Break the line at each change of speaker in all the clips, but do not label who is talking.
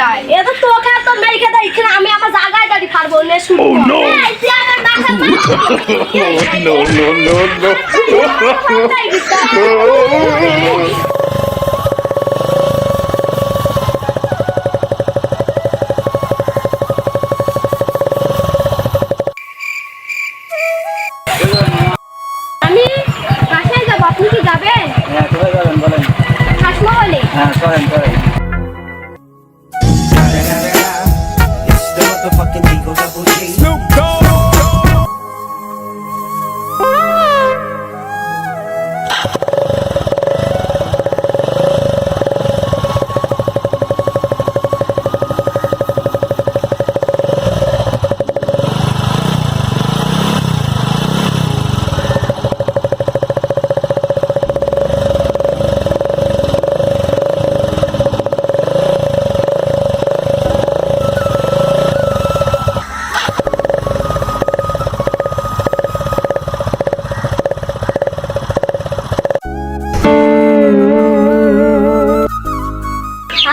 যায়। এটা তোকে তো মেরিকে দেই এখানে আমি আমার জায়গায় গাড়ি পারবো না শুনো। এই তুই আমার মাথা
No, no, no, no.
আমি বাসায় যাব, আপনি কি যাবেন?
হ্যাঁ কোথায় যাবেন বলেন?
হাসমহলে।
হ্যাঁ চলেন চলেন।
It's the motherfucking Eagle Double G.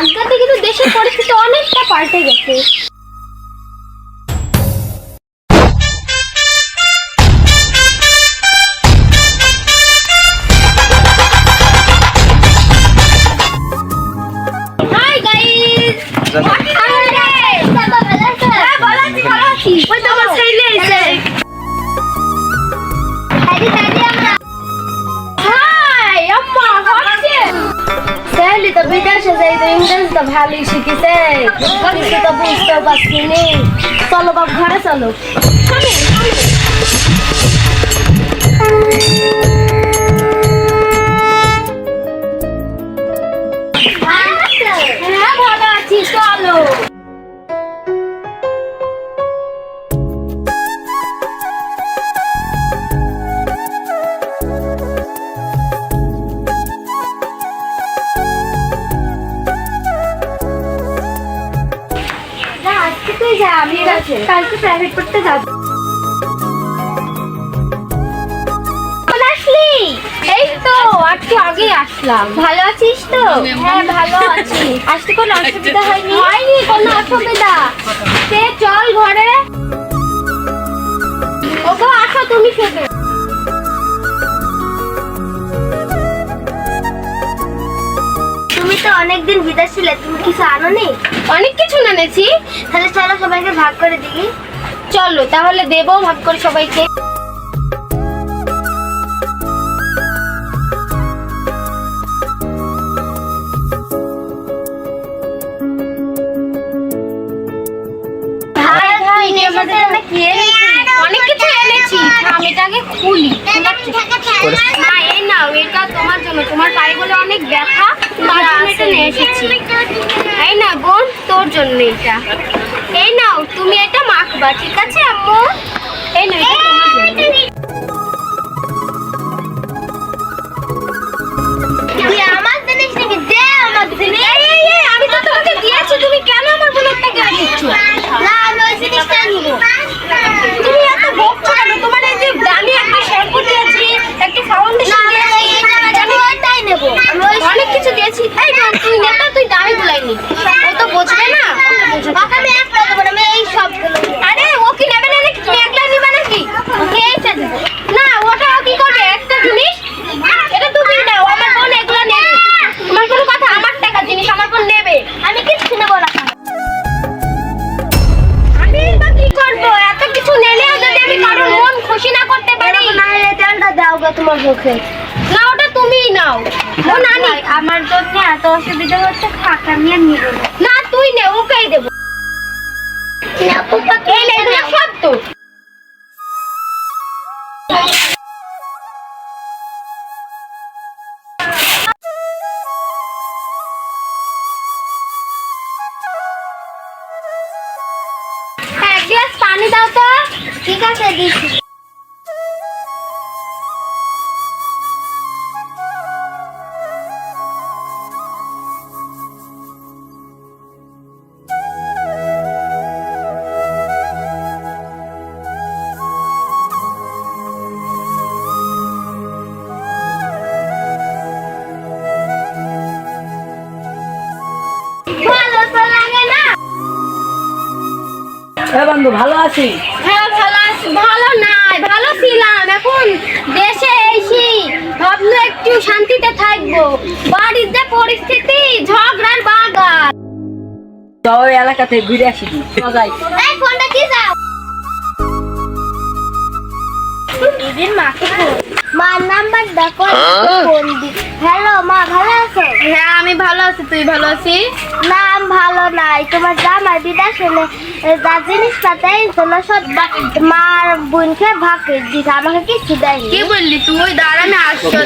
আজকাল কিন্তু দেশের পরিস্থিতি অনেকটা পাল্টে গেছে। হাই গাইস, ওই তো আমার ছেলে এসে। হাই আম্মা, হচ্ছে ছেলে তো বিদেশে যাই তো ইংরেজি তো ভালোই শিখেছে, কিছু তো বুঝতেও পারছি নি। চলো বাপ ঘরে চলো। হ্যাঁ ভালো আছি, চলো। আজকে তুই যা, আমি কালকে প্রাইভেট পড়তে যাব। আসলি? এই তো একটু আগে আসলাম। ভালো আছিস তো? হ্যাঁ ভালো আছি। আসতে কোনো অসুবিধা হয়নি? হয়নি কোনো অসুবিধা। সে চল ঘরে। ওগো আসো তুমি শুধু। তুমি তো অনেকদিন বিদেশ ছিলে, তুমি কিছু আনোনি? অনেক কিছু এনেছি। তাহলে চলো সবাইকে ভাগ করে দিই। চলো তাহলে দেবো ভাগ করে সবাইকে। ভাই ভাই আমাদের জন্য কি এনেছি? অনেক কিছু এনেছি। আমি এটাকে খুলি। না এই নাও, এটা তোমার জন্য। তোমার পায়ে বলে অনেক ব্যথা, তার জন্য এটা নিয়ে এসেছি। এই না বোন, তোর জন্য এটা। এই নাও, তুমি এটা মাখবা, ঠিক আছে আম্মু? এই নাও, এটা তোমার জন্য। তুই আমার জিনিস নিবি, দে আমার জিনিস। এই আমি তো তোমাকে দিয়েছি, তুমি কেন আমার বোনটা কেন দিচ্ছ? না আমি ওই জিনিসটা নিব। তুমি এত বকছো কেন? তোমার এই যে দামি একটা শ্যাম্পু দিয়েছি, একটা ফাউন্ডেশন দিয়েছি, আমি ওইটাই নেব। আমি অনেক কিছু দিয়েছি। এই বোন তুই নে তো, তুই দামি গুলাই নি। ও তো বুঝবে না। আমি একটা দেবো না, আমি এই সবগুলো। আরে ও কি নেবে না নাকি? তুমি একলা নিবা নাকি? ওকে এইটা দেব না। ওটা ও কি করবে? একটা জিনিস এটা তুমি দাও। আমার বোন এগুলো নেবে। তোমার কোনো কথা? আমার টাকা জিনিস আমার বোন নেবে। আমি কিচ্ছু নেব না। আমি বা কি করব? এত কিছু নিলেও যদি আমি কারোর মন খুশি না করতে পারি। না হলে তেলটা দাও গো তোমার মুখে। না ওটা তুমিই নাও। ও নানি আমার জন্য এত অসুবিধা হচ্ছে, ফাঁকা নিয়ে নিব না। তুই নে, ওকেই দেব। না পুপা কে নেবে সব তো। এক গ্লাস পানি দাও তো। ঠিক আছে দিচ্ছি। ভালো তো লাগে না।
বন্ধু ভালো আছি।
হ্যাঁ ভালো আছি। ভালো নাই, ভালো ছিলাম। এখন দেশে এসি ভাবলো একটু শান্তিতে থাকবো। বাড়ির যে পরিস্থিতি, ঝগড়ার বাগান।
তো ওই এলাকাতে ঘুরে আসি দি যাই।
এই ফোনটা কি যাও? দিদির মাকে মার নাম্বার দেখো, ফোন দি। হ্যালো মা, ভালো আছো? হ্যাঁ আমি ভালো আছি, তুই ভালো আছিস? না আমি ভালো নাই। তোমার জামাই বিদেশে যা জিনিসপাতি এগুলো সব মার বোনকে ভাগ করে দিস, আমাকে কিছু দেয়নি। কি বললি তুই? দাঁড়া আমি আসছো।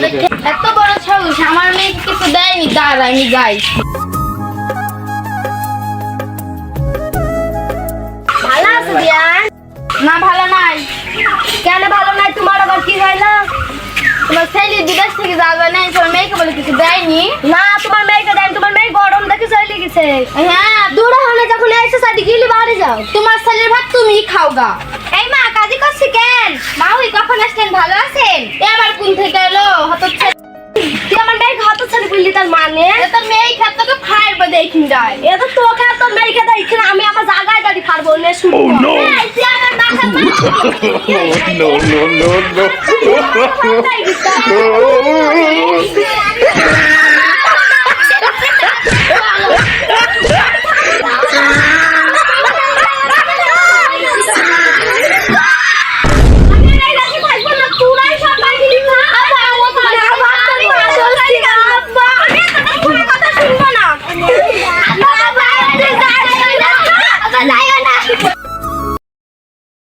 এত বড় সাহস, আমার মেয়েকে কিছু দেয়নি। দাঁড়া আমি যাই। ভালো আছো দিয়ান? না ভালো নাই। কেন ভালো নাই? তোমার আবার কি হইলো? তোমার ছেলে বিদেশ থেকে যাবে না, তোমার মেয়েকে বলে কিছু দেয়নি? না তোমার মেয়েকে দেয়নি, তোমার মেয়ে গরম দেখে চলে গেছে। হ্যাঁ দূরে হলে যখন এসে সাদি গিলি বাড়ি যাও। তোমার ছেলের ভাত তুমি খাও গা। এই মা কাজী করছি কেন? মা ওই কখন আসছেন? ভালো আছেন? এ আবার কোন থেকে এলো? হত তুই আমার মেয়েকে হাত ছেড়ে বললি, তার মানে তোর মেয়ে খাত তোকে খাইবে দেখিন যায়। এ তো তোকে আর তোর মেয়েকে দেখি না, আমি আমার জায়গায় দাঁড়িয়ে খাবো না। শুনো তুই আমার মাথা
no, no, no, no.